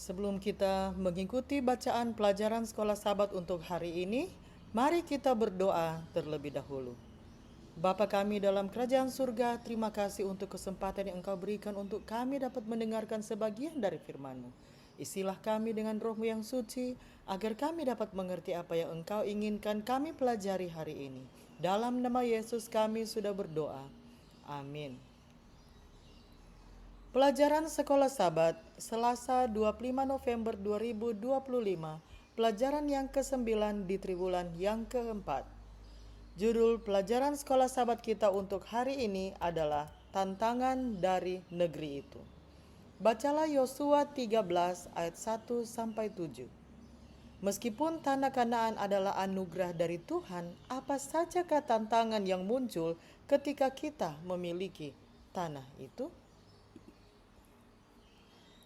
Sebelum kita mengikuti bacaan pelajaran sekolah Sabat untuk hari ini, mari kita berdoa terlebih dahulu. Bapa kami dalam kerajaan surga, terima kasih untuk kesempatan yang Engkau berikan untuk kami dapat mendengarkan sebagian dari firman-Mu. Isilah kami dengan Roh-Mu yang suci, agar kami dapat mengerti apa yang Engkau inginkan kami pelajari hari ini. Dalam nama Yesus kami sudah berdoa. Amin. Pelajaran Sekolah Sabat, Selasa 25 November 2025, pelajaran yang ke-9 di triwulan yang keempat. Judul pelajaran Sekolah Sabat kita untuk hari ini adalah Tantangan dari Negeri Itu. Bacalah Yosua 13 ayat 1 sampai 7. Meskipun tanah Kanaan adalah anugerah dari Tuhan, apa sajakah tantangan yang muncul ketika kita memiliki tanah itu?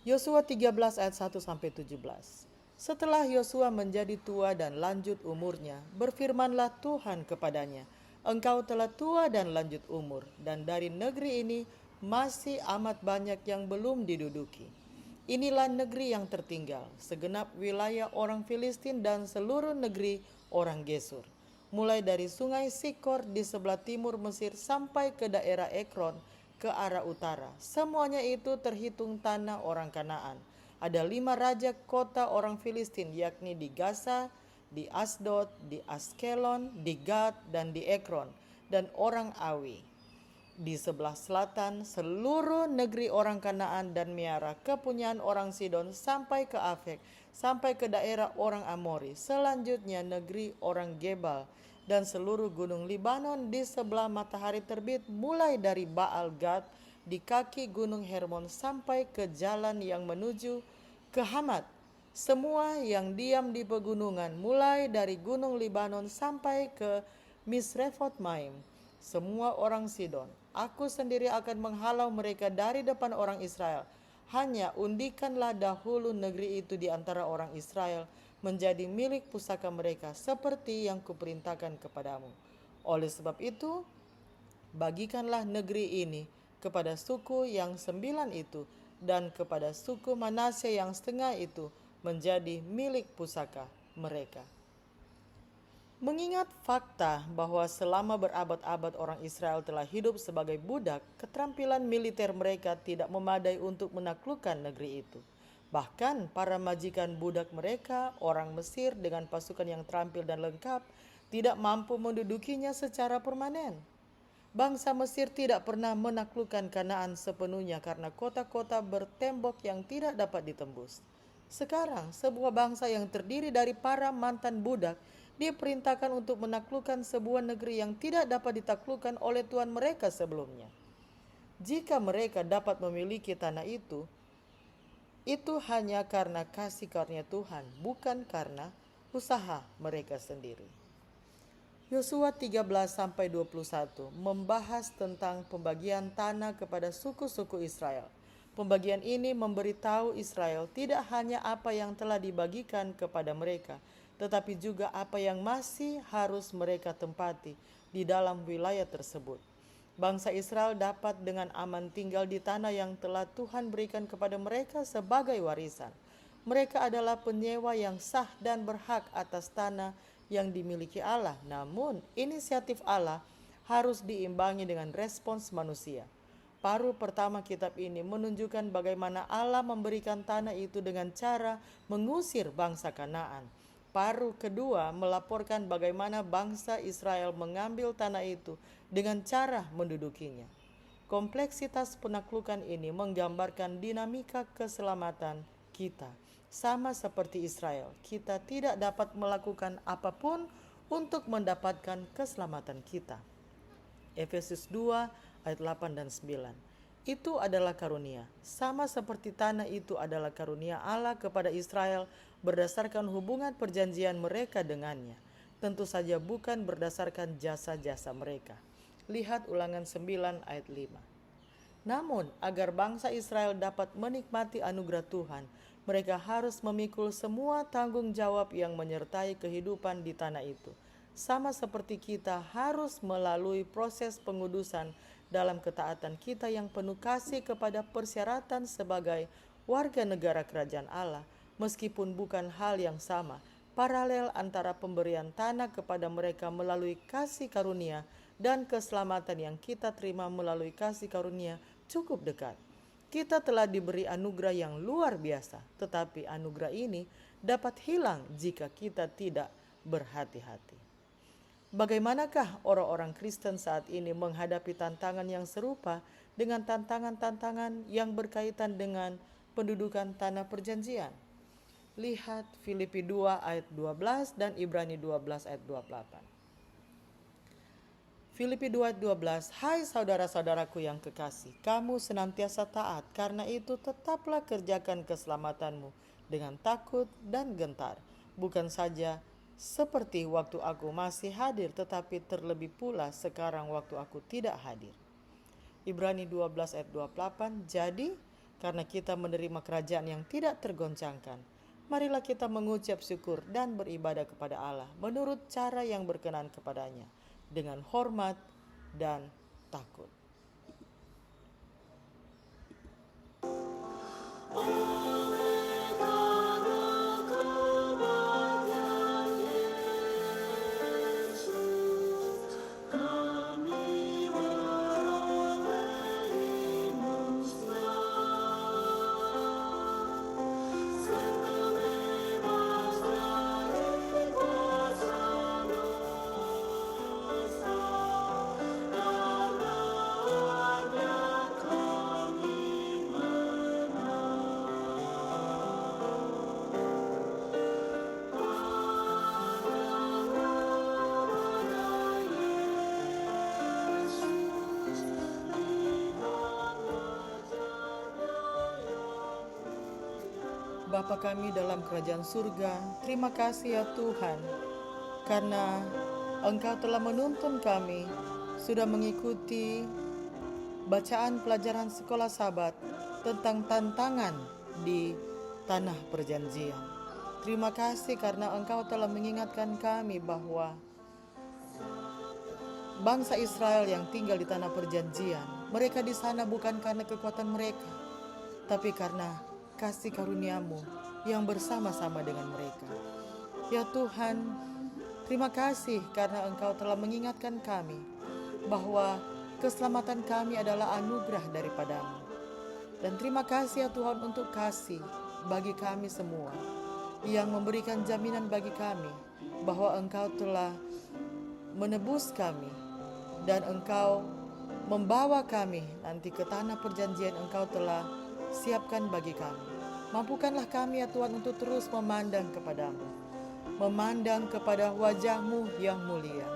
Yosua 13 ayat 1 sampai 17. Setelah Yosua menjadi tua dan lanjut umurnya, berfirmanlah Tuhan kepadanya, "Engkau telah tua dan lanjut umur, dan dari negeri ini masih amat banyak yang belum diduduki. Inilah negeri yang tertinggal, segenap wilayah orang Filistin dan seluruh negeri orang Gesur, mulai dari sungai Sikor di sebelah timur Mesir sampai ke daerah Ekron ke arah utara. Semuanya itu terhitung tanah orang Kanaan. Ada 5 raja kota orang Filistin, yakni di Gaza, di Asdod, di Askelon, di Gad, dan di Ekron, dan orang Awi. Di sebelah selatan, seluruh negeri orang Kanaan dan Miara, kepunyaan orang Sidon sampai ke Afek, sampai ke daerah orang Amori. Selanjutnya negeri orang Gebal dan seluruh gunung Libanon di sebelah matahari terbit, mulai dari Baal Gad di kaki gunung Hermon sampai ke jalan yang menuju ke Hamat. Semua yang diam di pegunungan, mulai dari gunung Libanon sampai ke Misrefot Maim. Semua orang Sidon, aku sendiri akan menghalau mereka dari depan orang Israel. Hanya undikanlah dahulu negeri itu di antara orang Israel menjadi milik pusaka mereka, seperti yang kuperintahkan kepadamu. Oleh sebab itu, bagikanlah negeri ini kepada suku yang 9 itu, dan kepada suku Manasye yang setengah itu menjadi milik pusaka mereka." Mengingat fakta bahwa selama berabad-abad orang Israel telah hidup sebagai budak, keterampilan militer mereka tidak memadai untuk menaklukkan negeri itu. Bahkan para majikan budak mereka, orang Mesir dengan pasukan yang terampil dan lengkap, tidak mampu mendudukinya secara permanen. Bangsa Mesir tidak pernah menaklukkan Kanaan sepenuhnya karena kota-kota bertembok yang tidak dapat ditembus. Sekarang, sebuah bangsa yang terdiri dari para mantan budak diperintahkan untuk menaklukkan sebuah negeri yang tidak dapat ditaklukkan oleh tuan mereka sebelumnya. Jika mereka dapat memiliki tanah itu hanya karena kasih karunia Tuhan, bukan karena usaha mereka sendiri. Yosua 13-21 membahas tentang pembagian tanah kepada suku-suku Israel. Pembagian ini memberitahu Israel tidak hanya apa yang telah dibagikan kepada mereka, tetapi juga apa yang masih harus mereka tempati di dalam wilayah tersebut. Bangsa Israel dapat dengan aman tinggal di tanah yang telah Tuhan berikan kepada mereka sebagai warisan. Mereka adalah penyewa yang sah dan berhak atas tanah yang dimiliki Allah. Namun, inisiatif Allah harus diimbangi dengan respons manusia. Paruh pertama kitab ini menunjukkan bagaimana Allah memberikan tanah itu dengan cara mengusir bangsa Kanaan. Paruh kedua melaporkan bagaimana bangsa Israel mengambil tanah itu dengan cara mendudukinya. Kompleksitas penaklukan ini menggambarkan dinamika keselamatan kita. Sama seperti Israel, kita tidak dapat melakukan apapun untuk mendapatkan keselamatan kita. Efesus 2 ayat 8 dan 9. Itu adalah karunia. Sama seperti tanah itu adalah karunia Allah kepada Israel berdasarkan hubungan perjanjian mereka dengannya. Tentu saja bukan berdasarkan jasa-jasa mereka. Lihat Ulangan 9 ayat 5. Namun, agar bangsa Israel dapat menikmati anugerah Tuhan, mereka harus memikul semua tanggung jawab yang menyertai kehidupan di tanah itu. Sama seperti kita harus melalui proses pengudusan dalam ketaatan kita yang penuh kasih kepada persyaratan sebagai warga negara kerajaan Allah, meskipun bukan hal yang sama. Paralel antara pemberian tanah kepada mereka melalui kasih karunia dan keselamatan yang kita terima melalui kasih karunia cukup dekat. Kita telah diberi anugerah yang luar biasa, tetapi anugerah ini dapat hilang jika kita tidak berhati-hati. Bagaimanakah orang-orang Kristen saat ini menghadapi tantangan yang serupa dengan tantangan-tantangan yang berkaitan dengan pendudukan tanah perjanjian? Lihat Filipi 2 ayat 12 dan Ibrani 12 ayat 28. Filipi 2 ayat 12, hai saudara-saudaraku yang kekasih, kamu senantiasa taat, karena itu tetaplah kerjakan keselamatanmu dengan takut dan gentar, bukan saja seperti waktu aku masih hadir, tetapi terlebih pula sekarang waktu aku tidak hadir. Ibrani 12 ayat 28, jadi karena kita menerima kerajaan yang tidak tergoncangkan, marilah kita mengucap syukur dan beribadah kepada Allah menurut cara yang berkenan kepadanya, dengan hormat dan takut. Bapa kami dalam kerajaan surga, terima kasih ya Tuhan, karena Engkau telah menuntun kami, sudah mengikuti bacaan pelajaran sekolah Sabat tentang tantangan di tanah perjanjian. Terima kasih karena Engkau telah mengingatkan kami bahwa bangsa Israel yang tinggal di tanah perjanjian, mereka di sana bukan karena kekuatan mereka, tapi karena kasih karunia-Mu yang bersama-sama dengan mereka. Ya Tuhan, terima kasih karena Engkau telah mengingatkan kami bahwa keselamatan kami adalah anugerah daripada-Mu. Dan terima kasih ya Tuhan untuk kasih bagi kami semua yang memberikan jaminan bagi kami bahwa Engkau telah menebus kami dan Engkau membawa kami nanti ke tanah perjanjian Engkau telah siapkan bagi kami. Mampukanlah kami ya Tuhan untuk terus memandang kepadamu, memandang kepada wajah-Mu yang mulia.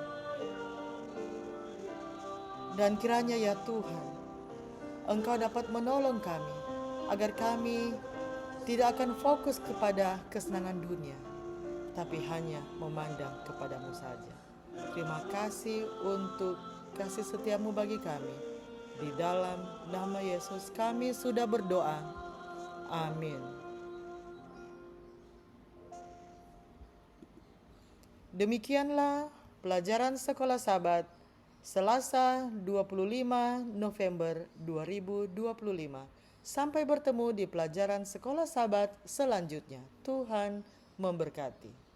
Dan kiranya ya Tuhan, Engkau dapat menolong kami, agar kami tidak akan fokus kepada kesenangan dunia, tapi hanya memandang kepadamu saja. Terima kasih untuk kasih setia-Mu bagi kami. Di dalam nama Yesus kami sudah berdoa. Amin. Demikianlah pelajaran sekolah Sabat Selasa 25 November 2025. Sampai bertemu di pelajaran sekolah Sabat selanjutnya. Tuhan memberkati.